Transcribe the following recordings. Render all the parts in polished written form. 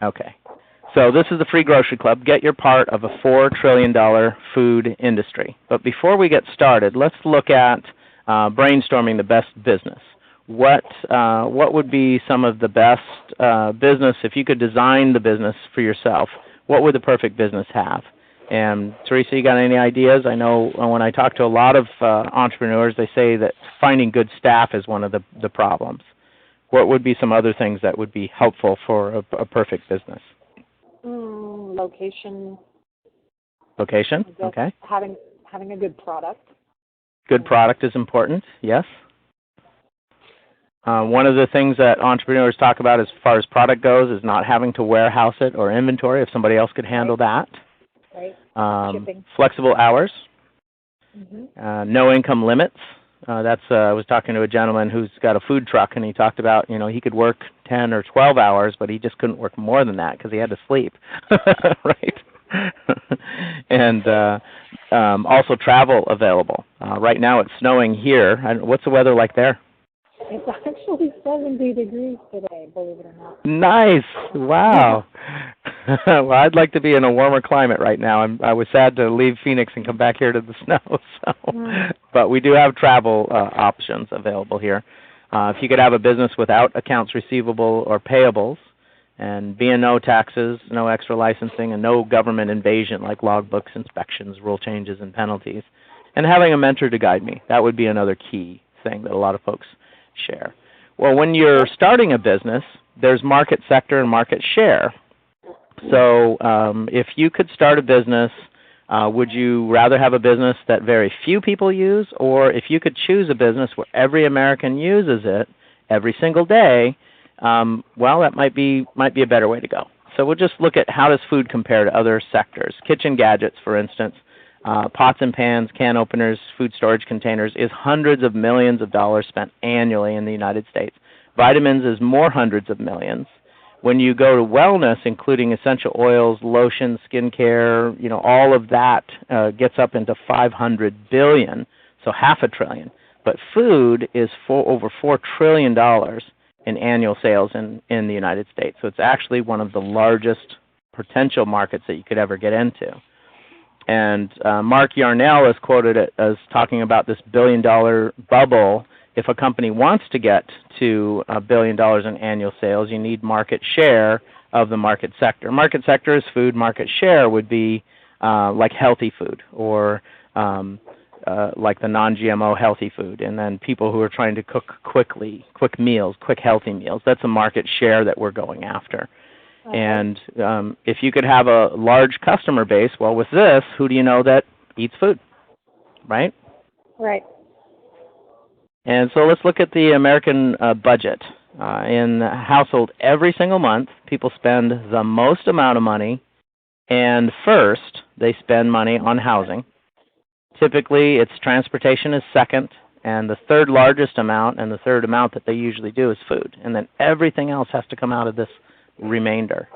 Okay. So this is the Free Grocery Club. Get your part of a $4 trillion food industry. But before we get started, let's look at brainstorming the best business. What would be some of the best business, if you could design the business for yourself, what would the perfect business have? And Teresa, you got any ideas? I know when I talk to a lot of entrepreneurs, they say that finding good staff is one of the problems. What would be some other things that would be helpful for a perfect business? Location. Location, okay. Having a good product. Good product is important, yes. One of the things that entrepreneurs talk about as far as product goes is not having to warehouse it or inventory if somebody else could handle that. Right. Shipping. Flexible hours. No income limits. I was talking to a gentleman who's got a food truck, and he talked about, he could work 10 or 12 hours, but he just couldn't work more than that because he had to sleep, right? And also travel available. Right now it's snowing here. What's the weather like there? It's actually 70 degrees today, believe it or not. Nice. Wow. Well, I'd like to be in a warmer climate right now. I was sad to leave Phoenix and come back here to the snow. But we do have travel options available here. If you could have a business without accounts receivable or payables, and B&O taxes, no extra licensing, and no government invasion like logbooks, inspections, rule changes, and penalties, and having a mentor to guide me, that would be another key thing that a lot of folks share. Well, when you're starting a business, there's market sector and market share. So if you could start a business, would you rather have a business that very few people use, or if you could choose a business where every American uses it every single day, well, that might be a better way to go. So we'll just look at how does food compare to other sectors. Kitchen gadgets, for instance, pots and pans, can openers, food storage containers is hundreds of millions of dollars spent annually in the United States. Vitamins is more hundreds of millions. When you go to wellness, including essential oils, lotions, skincare, all of that gets up into $500 billion, so $500 billion. But food is over $4 trillion in annual sales in the United States. So it's actually one of the largest potential markets that you could ever get into. And Mark Yarnell is quoted as talking about this billion-dollar bubble. If a company wants to get to $1 billion in annual sales, you need market share of the market sector. Market sector is food. Market share would be like healthy food, or like the non-GMO healthy food. And then people who are trying to cook quickly, quick meals, quick healthy meals. That's a market share that we're going after. Okay. And if you could have a large customer base, well, with this, who do you know that eats food, right? Right. And so let's look at the American budget. In the household, every single month, people spend the most amount of money, and first, they spend money on housing. Typically, it's transportation is second, and the third largest amount, and the third amount that they usually do is food. And then everything else has to come out of this remainder.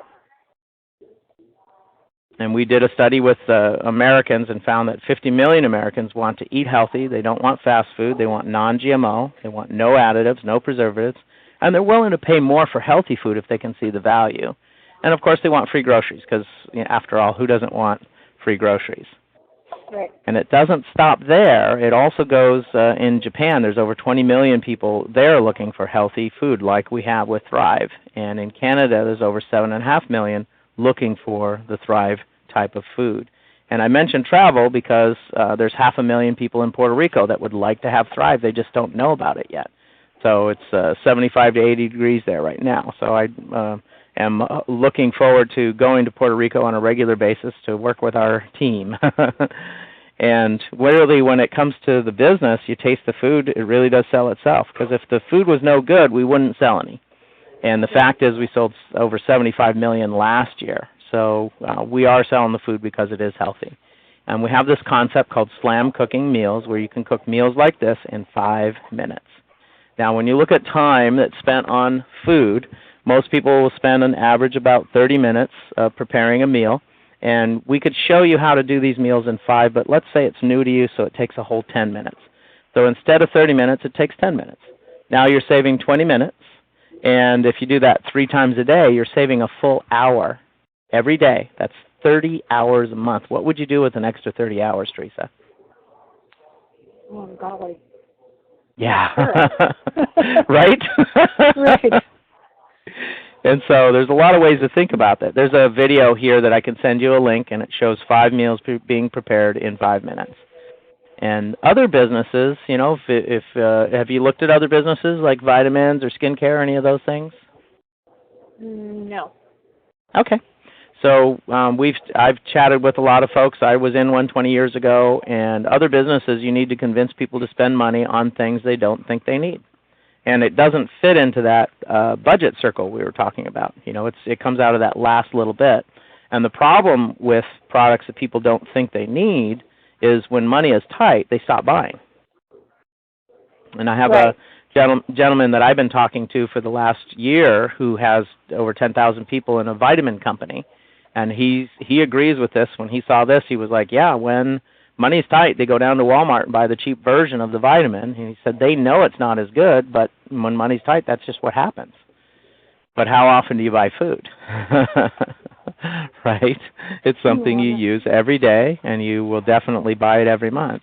And we did a study with Americans and found that 50 million Americans want to eat healthy. They don't want fast food. They want non-GMO. They want no additives, no preservatives. And they're willing to pay more for healthy food if they can see the value. And, of course, they want free groceries because, after all, who doesn't want free groceries? Right. And it doesn't stop there. It also goes in Japan. There's over 20 million people there looking for healthy food like we have with Thrive. And in Canada, there's over 7.5 million looking for the Thrive type of food. And I mentioned travel because there's 500,000 people in Puerto Rico that would like to have Thrive. They just don't know about it yet. So it's 75 to 80 degrees there right now. So I am looking forward to going to Puerto Rico on a regular basis to work with our team. And literally when it comes to the business, you taste the food, it really does sell itself. Because if the food was no good, we wouldn't sell any. And the fact is we sold over 75 million last year. So we are selling the food because it is healthy. And we have this concept called slam cooking meals where you can cook meals like this in 5 minutes. Now, when you look at time that's spent on food, most people will spend an average about 30 minutes preparing a meal. And we could show you how to do these meals in 5, but let's say it's new to you, so it takes a whole 10 minutes. So instead of 30 minutes, it takes 10 minutes. Now you're saving 20 minutes, And if you do that 3 times a day, you're saving a full hour every day. That's 30 hours a month. What would you do with an extra 30 hours, Teresa? Oh, golly. Yeah. Sure. Right? Right. And so there's a lot of ways to think about that. There's a video here that I can send you a link, and it shows 5 meals being prepared in 5 minutes. And other businesses, you know, if have you looked at other businesses like vitamins or skincare, any of those things? No. Okay. So I've chatted with a lot of folks. I was in one 20 years ago, and other businesses, you need to convince people to spend money on things they don't think they need. And it doesn't fit into that budget circle we were talking about. You know, it comes out of that last little bit. And the problem with products that people don't think they need is when money is tight, they stop buying. And I have a gentleman that I've been talking to for the last year who has over 10,000 people in a vitamin company. And he agrees with this. When he saw this, he was like, yeah, when money's tight, they go down to Walmart and buy the cheap version of the vitamin. And he said they know it's not as good, but when money's tight, that's just what happens. But how often do you buy food? Right? It's something you use every day, and you will definitely buy it every month.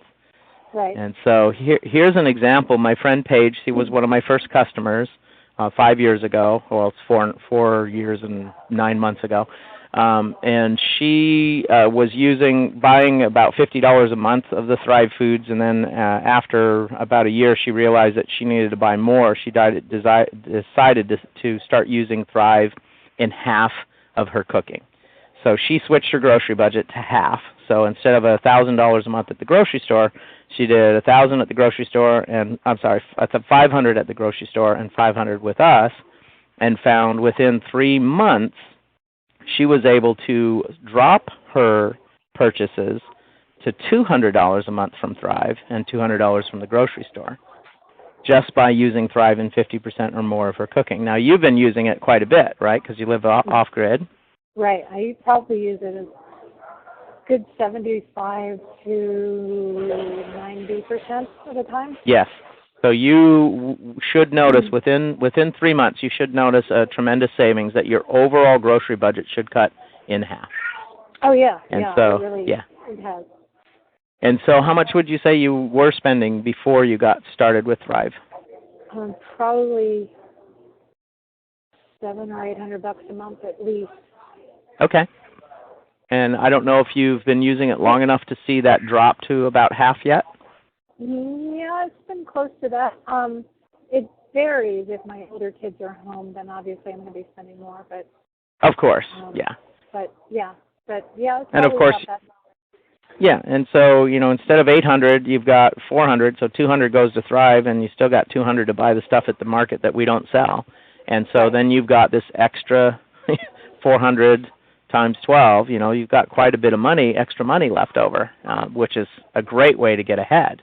Right. And so here's an example. My friend Paige, she was one of my first customers 5 years ago. Well, it's 4 years and 9 months ago. And she was buying about $50 a month of the Thrive foods, and then after about a year, she realized that she needed to buy more. She decided to start using Thrive in half of her cooking. So she switched her grocery budget to half. So instead of $1,000 a month at the grocery store, she did $1,000 at the grocery store, and $500 at the grocery store and $500 with us, and found within 3 months she was able to drop her purchases to $200 a month from Thrive and $200 from the grocery store, just by using Thrive in 50% or more of her cooking. Now, you've been using it quite a bit, right, because you live off-grid? Right. I probably use it as good 75 to 90% of the time. Yes. So you should notice within 3 months, you should notice a tremendous savings that your overall grocery budget should cut in half. Oh, yeah. And yeah, so, it really, it has. And so how much would you say you were spending before you got started with Thrive? Probably $700 or $800 a month at least. Okay. And I don't know if you've been using it long enough to see that drop to about half yet? Yeah, it's been close to that. It varies. If my older kids are home, then obviously I'm going to be spending more. But of course, yeah. But yeah, it's and of course, about that. Yeah, and so instead of 800, you've got 400. So 200 goes to Thrive, and you still got 200 to buy the stuff at the market that we don't sell. And so then you've got this extra 400 times 12. You've got quite a bit of extra money left over, which is a great way to get ahead.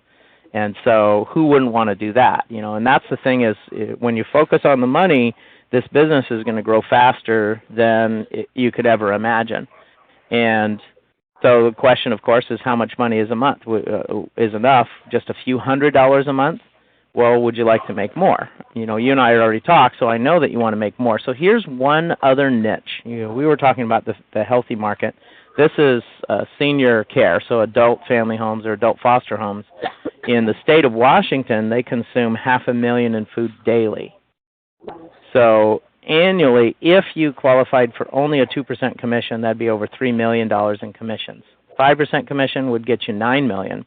And so who wouldn't want to do that? And that's the thing is when you focus on the money, this business is going to grow faster than you could ever imagine. And so the question, of course, is how much money is a month? Is enough? Just a few $100s a month? Well, would you like to make more? You and I had already talked, so I know that you want to make more. So here's one other niche. We were talking about the healthy market. This is senior care, so adult family homes or adult foster homes. In the state of Washington, they consume 500,000 in food daily. So annually, if you qualified for only a 2% commission, that'd be over $3 million in commissions. 5% commission would get you $9 million.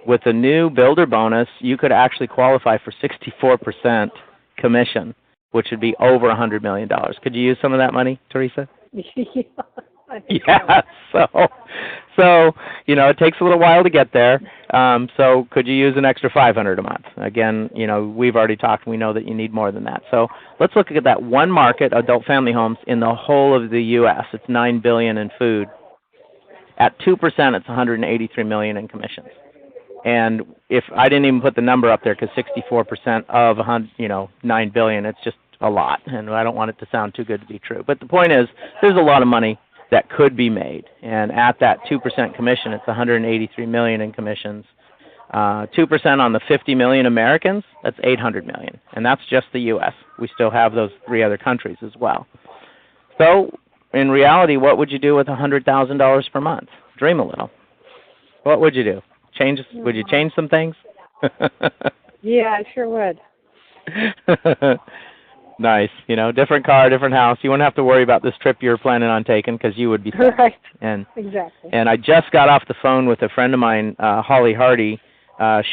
With the new builder bonus, you could actually qualify for 64% commission, which would be over $100 million. Could you use some of that money, Teresa? Yeah. So it takes a little while to get there. So could you use an extra $500 a month? Again, we've already talked. We know that you need more than that. So let's look at that one market, adult family homes, in the whole of the U.S. It's $9 billion in food. At 2%, it's $183 million in commissions. And if I didn't even put the number up there, because 64% of $9 billion, it's just a lot, and I don't want it to sound too good to be true. But the point is, there's a lot of money that could be made, and at that 2% commission, it's $183 million in commissions. 2% on the 50 million Americans, that's 800 million. And that's just the U.S. We still have those 3 other countries as well. So, in reality, what would you do with $100,000 per month? Dream a little. What would you do? Would you change some things? Yeah, I sure would. Nice. Different car, different house. You wouldn't have to worry about this trip you're planning on taking because you would be set. Right. And, exactly. And I just got off the phone with a friend of mine, Holly Hardy.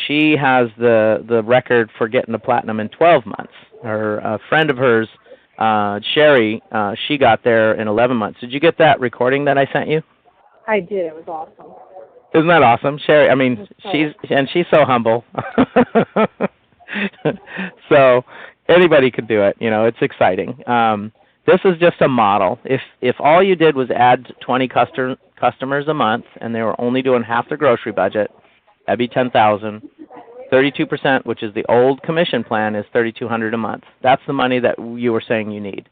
She has the record for getting to platinum in 12 months. A friend of hers, Sherry, she got there in 11 months. Did you get that recording that I sent you? I did. It was awesome. Isn't that awesome? Sherry, I mean, she's so humble. So anybody could do it. It's exciting. This is just a model. If all you did was add 20 customers a month and they were only doing half their grocery budget, that'd be 10,000. 32%, which is the old commission plan, is 3,200 a month. That's the money that you were saying you need.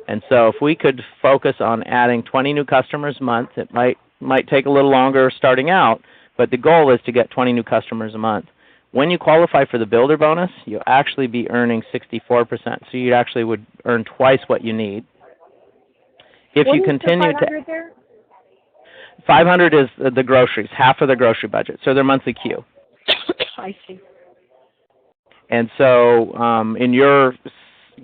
And so if we could focus on adding 20 new customers a month, it might take a little longer starting out, but the goal is to get 20 new customers a month. When you qualify for the builder bonus, you'll actually be earning 64%, so you actually would earn twice what you need. If what you is continue the 500 there? 500 is the groceries, half of the grocery budget, so their monthly queue. I see. And so in your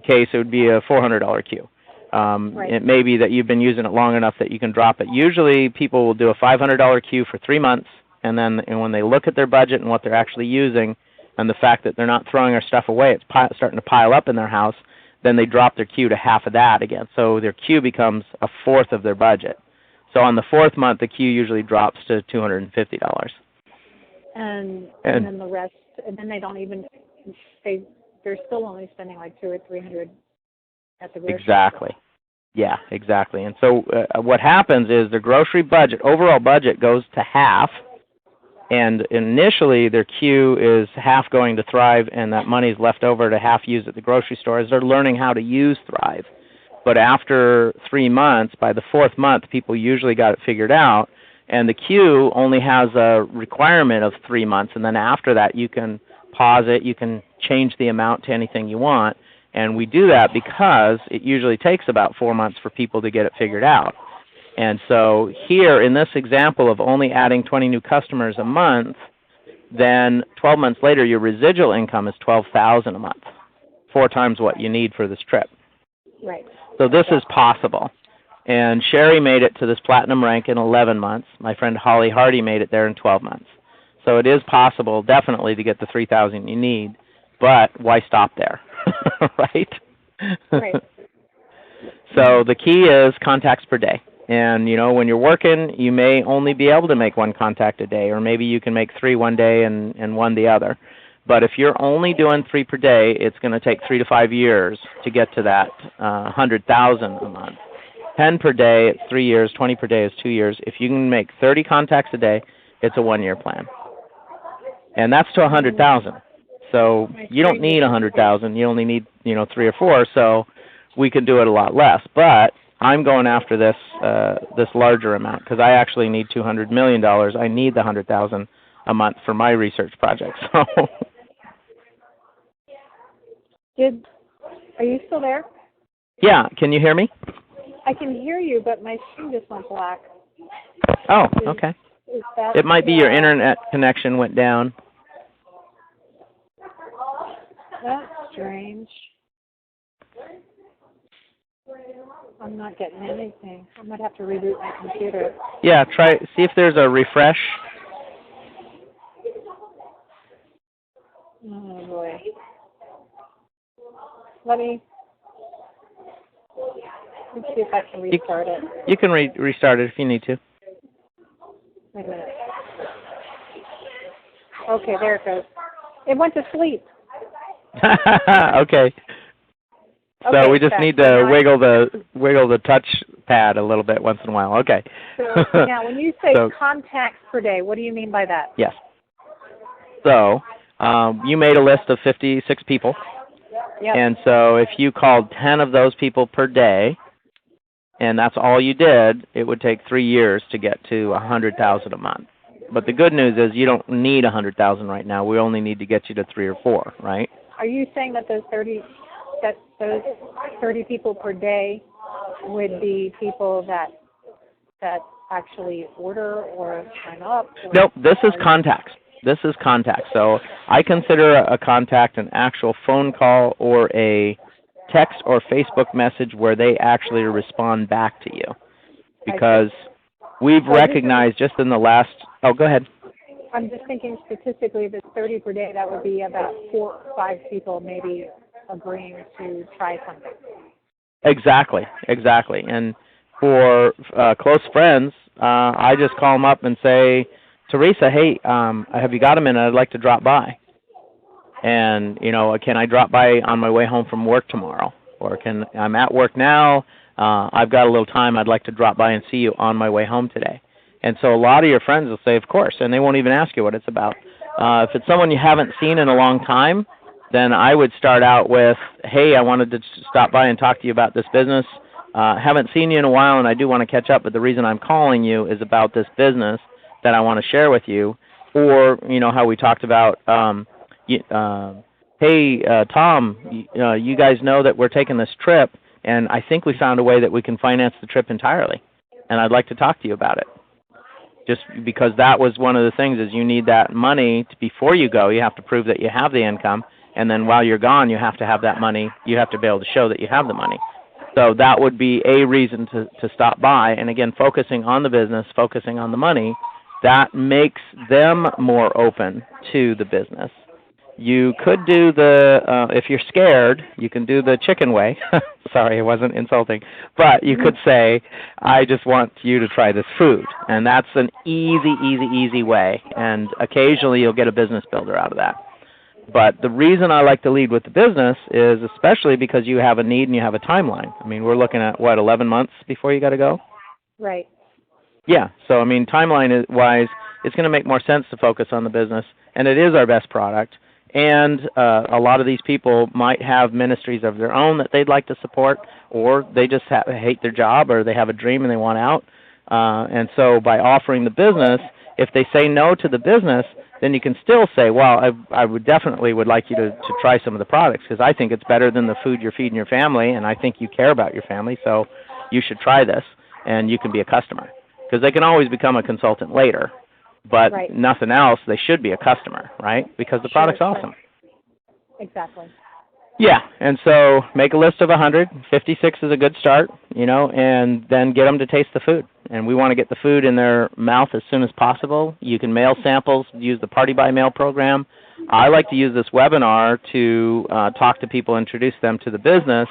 case, it would be a $400 queue. Right. It may be that you've been using it long enough that you can drop it. Usually people will do a $500 queue for 3 months, and then when they look at their budget and what they're actually using and the fact that they're not throwing their stuff away, it's starting to pile up in their house, then they drop their queue to half of that again. So their queue becomes a fourth of their budget. So on the 4th month, the queue usually drops to $250. And then the rest, and then they don't even, they're still only spending like $200 or $300 at the grocery Exactly. store. Yeah, exactly. And so what happens is their grocery budget, overall budget, goes to half, and initially their queue is half going to Thrive, and that money is left over to half use at the grocery store as they're learning how to use Thrive. But after 3 months, by the 4th month, people usually got it figured out, and the queue only has a requirement of 3 months, and then after that you can pause it, you can change the amount to anything you want, and we do that because it usually takes about 4 months for people to get it figured out. And so here, in this example of only adding 20 new customers a month, then 12 months later, your residual income is $12,000 a month, 4 times what you need for this trip. Right. So this is possible. And Sherry made it to this platinum rank in 11 months. My friend Holly Hardy made it there in 12 months. So it is possible, definitely, to get the $3,000 you need, but why stop there, right? Right. So the key is contacts per day. And, when you're working, you may only be able to make 1 contact a day, or maybe you can make 3 one day and 1 the other. But if you're only doing 3 per day, it's going to take 3 to 5 years to get to that $100,000 a month. 10 per day, it's 3 years. 20 per day is 2 years. If you can make 30 contacts a day, it's a 1-year plan. And that's to 100,000. So you don't need 100,000. You only need, 3 or 4. So we can do it a lot less. But I'm going after this larger amount because I actually need $200 million. I need the 100,000 a month for my research project. So. Are you still there? Yeah. Can you hear me? I can hear you, but my screen just went black. Oh, okay. Is that, It might be your internet connection went down. That's strange. I'm not getting anything. I might have to reboot my computer. Yeah, see if there's a refresh. Oh, boy. Let me see if I can restart it. You can restart it if you need to. Wait a minute. Okay, there it goes. It went to sleep. Okay. So Okay, we just back. need to wiggle the touch pad a little bit once in a while. Okay. So now, when you say So, contacts per day, what do you mean by that? yes. So you made a list of 56 people. Yep. And so if you called 10 of those people per day, and that's all you did, it would take 3 years to get to 100,000 a month. Mm-hmm. But the good news is you don't need 100,000 right now. We only need to get you to 3 or 4, right? Are you saying that those 30 people per day would be people that actually order or sign up? Or Nope, this is contacts. This is contact. So I consider a contact an actual phone call or a text or Facebook message where they actually respond back to you. Because we've recognized just in the last, go ahead. I'm just thinking statistically, if it's 30 per day, that would be about 4 or 5 people maybe agreeing to try something. Exactly. And for close friends, I just call them up and say, Teresa, hey, have you got a minute? I'd like to drop by. And, can I drop by on my way home from work tomorrow? Or I'm at work now, I've got a little time, I'd like to drop by and see you on my way home today. And so a lot of your friends will say, of course, and they won't even ask you what it's about. If it's someone you haven't seen in a long time, then I would start out with, hey, I wanted to stop by and talk to you about this business. Haven't seen you in a while, and I do want to catch up, but the reason I'm calling you is about this business that I want to share with you. Or, how we talked about, hey, Tom, you guys know that we're taking this trip, and I think we found a way that we can finance the trip entirely, and I'd like to talk to you about it. Just because that was one of the things is you need that money before you go. You have to prove that you have the income, and then while you're gone, you have to have that money. You have to be able to show that you have the money. So that would be a reason to stop by. And again, focusing on the business, focusing on the money, that makes them more open to the business. You could do if you're scared, you can do the chicken way. Sorry, it wasn't insulting. But you could say, I just want you to try this food. And that's an easy way. And occasionally you'll get a business builder out of that. But the reason I like to lead with the business is especially because you have a need and you have a timeline. I mean, we're looking at, 11 months before you got to go? Right. Yeah. So, timeline-wise, it's going to make more sense to focus on the business. And it is our best product. And a lot of these people might have ministries of their own that they'd like to support, or they just hate their job, or they have a dream and they want out. And so by offering the business, if they say no to the business, then you can still say, well, I would like you to try some of the products because I think it's better than the food you're feeding your family, and I think you care about your family, so you should try this, and you can be a customer. Because they can always become a consultant later. But nothing else, they should be a customer, right? Because the product's awesome. Exactly. Yeah, and so make a list of 100. 56 is a good start, and then get them to taste the food. And we want to get the food in their mouth as soon as possible. You can mail samples, use the Party by Mail program. I like to use this webinar to talk to people, introduce them to the business,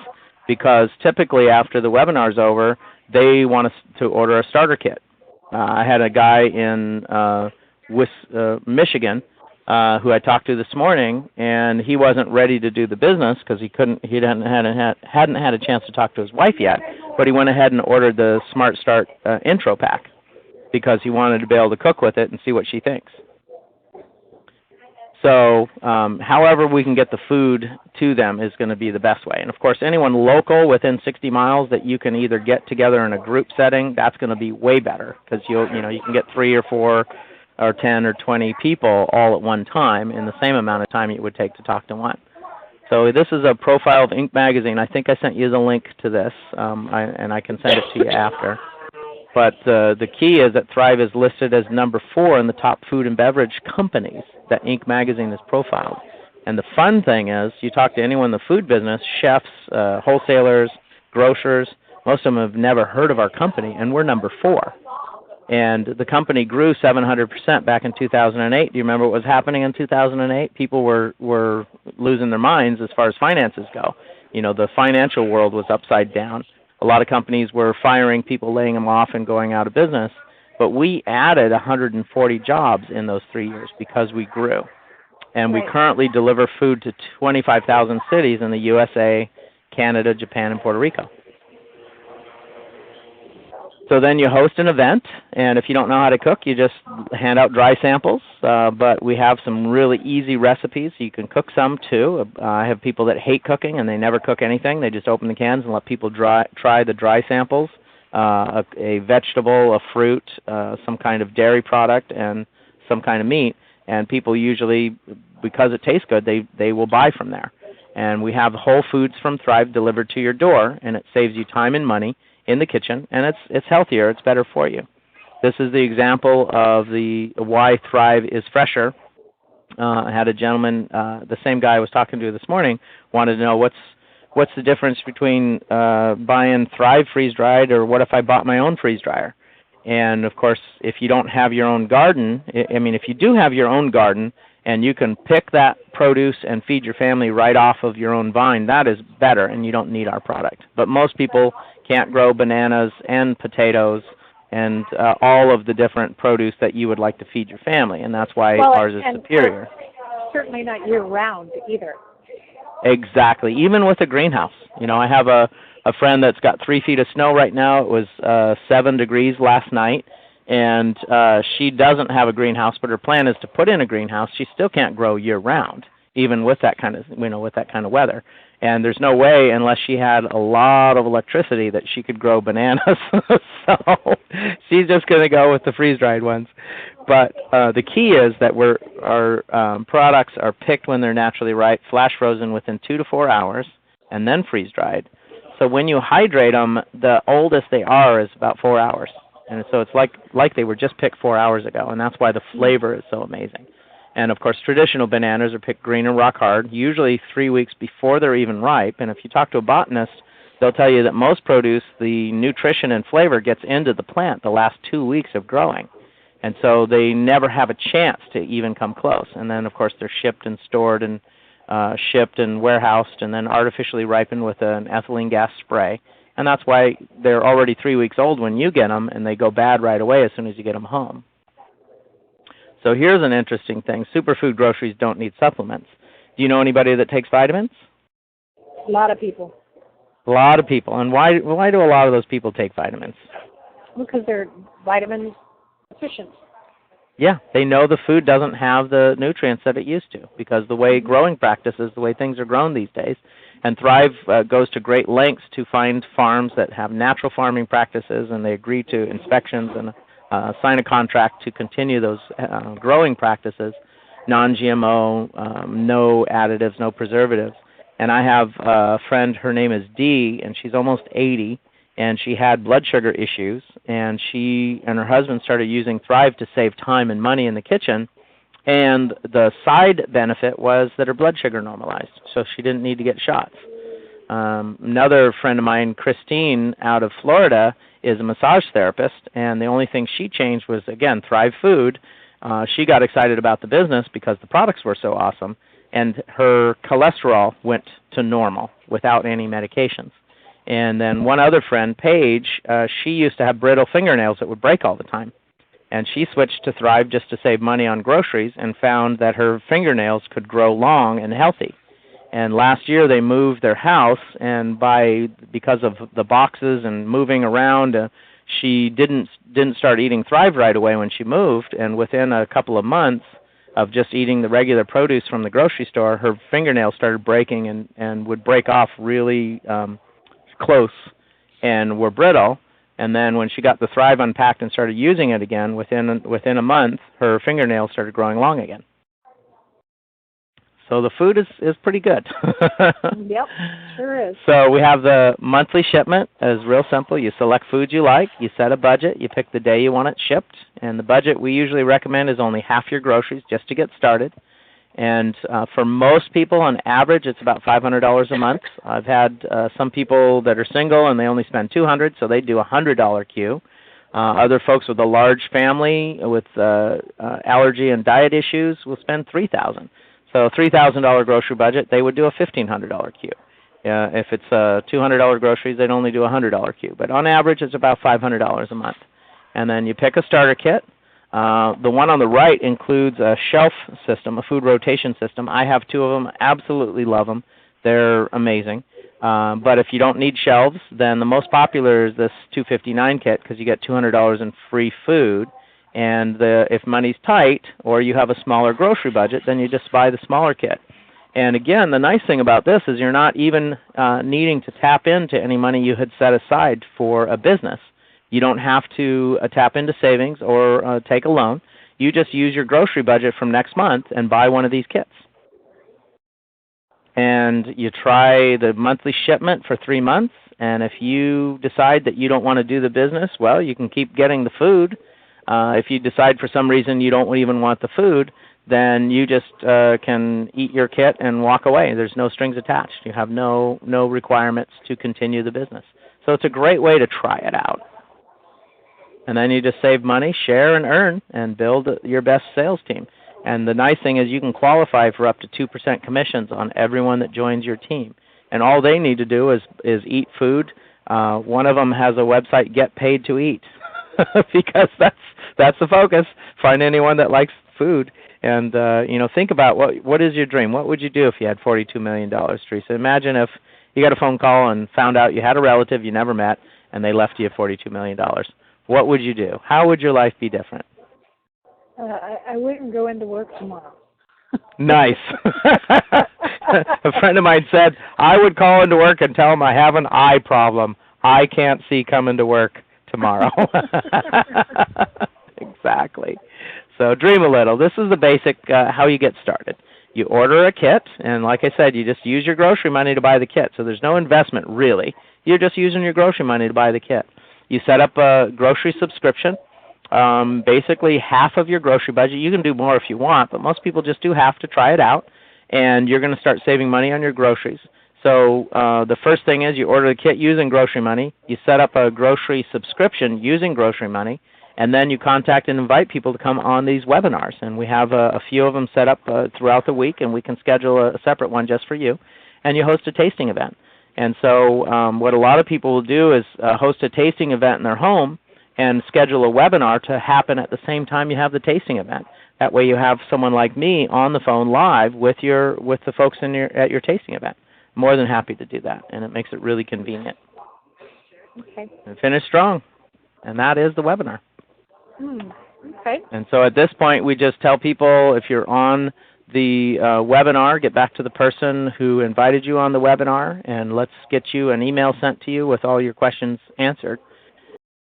because typically after the webinar's over, they want us to order a starter kit. I had a guy in Michigan who I talked to this morning, and he wasn't ready to do the business because he hadn't had a chance to talk to his wife yet. But he went ahead and ordered the Smart Start intro pack because he wanted to be able to cook with it and see what she thinks. So however we can get the food to them is going to be the best way. And, of course, anyone local within 60 miles that you can either get together in a group setting, that's going to be way better because you can get 3 or 4 or 10 or 20 people all at one time in the same amount of time it would take to talk to one. So this is a profile of Inc. magazine. I think I sent you the link to this, and I can send it to you after. But the key is that Thrive is listed as number 4 in the top food and beverage companies that Inc. magazine has profiled. And the fun thing is, you talk to anyone in the food business, chefs, wholesalers, grocers, most of them have never heard of our company, and we're number 4. And the company grew 700% back in 2008. Do you remember what was happening in 2008? People were losing their minds as far as finances go. The financial world was upside down. A lot of companies were firing people, laying them off, and going out of business. But we added 140 jobs in those 3 years because we grew. And we currently deliver food to 25,000 cities in the USA, Canada, Japan, and Puerto Rico. So then you host an event, and if you don't know how to cook, you just hand out dry samples. But we have some really easy recipes. You can cook some, too. I have people that hate cooking, and they never cook anything. They just open the cans and let people try the dry samples, a vegetable, a fruit, some kind of dairy product, and some kind of meat, and people usually, because it tastes good, they will buy from there. And we have whole foods from Thrive delivered to your door, and it saves you time and money in the kitchen, and it's healthier, it's better for you. This is the example of the why Thrive is fresher. I had a gentleman, the same guy I was talking to this morning, wanted to know what's the difference between buying Thrive freeze-dried or what if I bought my own freeze-dryer? And, of course, if you don't have your own garden, I mean, if you do have your own garden and you can pick that produce and feed your family right off of your own vine, that is better, and you don't need our product. But most people can't grow bananas and potatoes and all of the different produce that you would like to feed your family, and that's why ours is superior. Certainly not year-round either. Exactly. Even with a greenhouse. You know, I have a friend that's got 3 feet of snow right now. It was 7 degrees last night, and she doesn't have a greenhouse, but her plan is to put in a greenhouse. She still can't grow year-round, even with that kind of, with that kind of weather. And there's no way, unless she had a lot of electricity, that she could grow bananas. So she's just going to go with the freeze-dried ones. But the key is that our products are picked when they're naturally ripe, flash frozen within 2 to 4 hours, and then freeze-dried. So when you hydrate them, the oldest they are is about 4 hours. And so it's like they were just picked 4 hours ago, and that's why the flavor is so amazing. And, of course, traditional bananas are picked green and rock hard, usually 3 weeks before they're even ripe. And if you talk to a botanist, they'll tell you that most produce, the nutrition and flavor gets into the plant the last 2 weeks of growing. And so they never have a chance to even come close. And then, of course, they're shipped and stored and shipped and warehoused and then artificially ripened with an ethylene gas spray. And that's why they're already 3 weeks old when you get them, and they go bad right away as soon as you get them home. So here's an interesting thing. Superfood groceries don't need supplements. Do you know anybody that takes vitamins? A lot of people. A lot of people. And why do a lot of those people take vitamins? Because they're vitamin deficient. Yeah, they know the food doesn't have the nutrients that it used to because the way growing practices, the way things are grown these days. And Thrive goes to great lengths to find farms that have natural farming practices, and they agree to inspections and sign a contract to continue those growing practices, non-GMO, no additives, no preservatives. And I have a friend, her name is Dee, and she's almost 80, and she had blood sugar issues, and she and her husband started using Thrive to save time and money in the kitchen, and the side benefit was that her blood sugar normalized, so she didn't need to get shots. Another friend of mine, Christine, out of Florida, is a massage therapist, and the only thing she changed was, again, Thrive Food. She got excited about the business because the products were so awesome, and her cholesterol went to normal without any medications. And then one other friend, Paige, she used to have brittle fingernails that would break all the time. And she switched to Thrive just to save money on groceries and found that her fingernails could grow long and healthy. And last year they moved their house, and because of the boxes and moving around, she didn't start eating Thrive right away when she moved. And within a couple of months of just eating the regular produce from the grocery store, her fingernails started breaking and would break off really close and were brittle. And then when she got the Thrive unpacked and started using it again, within a month, her fingernails started growing long again. So the food is pretty good. Yep, sure is. So we have the monthly shipment. It's real simple. You select foods you like, you set a budget, you pick the day you want it shipped, and the budget we usually recommend is only half your groceries just to get started. And for most people, on average, it's about $500 a month. I've had some people that are single and they only spend $200, so they do a $100 queue. Other folks with a large family with allergy and diet issues will spend $3,000. So $3,000 grocery budget, they would do a $1,500 queue. If it's $200 groceries, they'd only do a $100 queue. But on average, it's about $500 a month. And then you pick a starter kit. The one on the right includes a shelf system, a food rotation system. I have 2 of them. Absolutely love them. They're amazing. But if you don't need shelves, then the most popular is this $259 kit because you get $200 in free food. And if money's tight or you have a smaller grocery budget, then you just buy the smaller kit. And again, the nice thing about this is you're not even needing to tap into any money you had set aside for a business. You don't have to tap into savings or take a loan. You just use your grocery budget from next month and buy one of these kits. And you try the monthly shipment for 3 months, and if you decide that you don't want to do the business, well, you can keep getting the food. If you decide for some reason you don't even want the food, then you just can eat your kit and walk away. There's no strings attached. You have no requirements to continue the business. So it's a great way to try it out. And then you just save money, share and earn, and build your best sales team. And the nice thing is you can qualify for up to 2% commissions on everyone that joins your team. And all they need to do is eat food. One of them has a website, Get Paid to Eat, because that's the focus. Find anyone that likes food. And think about what is your dream? What would you do if you had $42 million, Teresa? Imagine if you got a phone call and found out you had a relative you never met and they left you $42 million. What would you do? How would your life be different? I wouldn't go into work tomorrow. Nice. A friend of mine said, I would call into work and tell them I have an eye problem. I can't see coming to work tomorrow. Exactly. So dream a little. This is the basic how you get started. You order a kit, and like I said, you just use your grocery money to buy the kit. So there's no investment, really. You're just using your grocery money to buy the kit. You set up a grocery subscription. Basically half of your grocery budget. You can do more if you want, but most people just do half to try it out, and you're going to start saving money on your groceries. So the first thing is you order the kit using grocery money. You set up a grocery subscription using grocery money, and then you contact and invite people to come on these webinars. And we have a few of them set up throughout the week, and we can schedule a separate one just for you. And you host a tasting event. And so what a lot of people will do is host a tasting event in their home and schedule a webinar to happen at the same time you have the tasting event. That way you have someone like me on the phone live with the folks at your tasting event. More than happy to do that, and it makes it really convenient. Okay. And finish strong, and that is the webinar. Okay. And so at this point, we just tell people if you're on the webinar, get back to the person who invited you on the webinar, and let's get you an email sent to you with all your questions answered.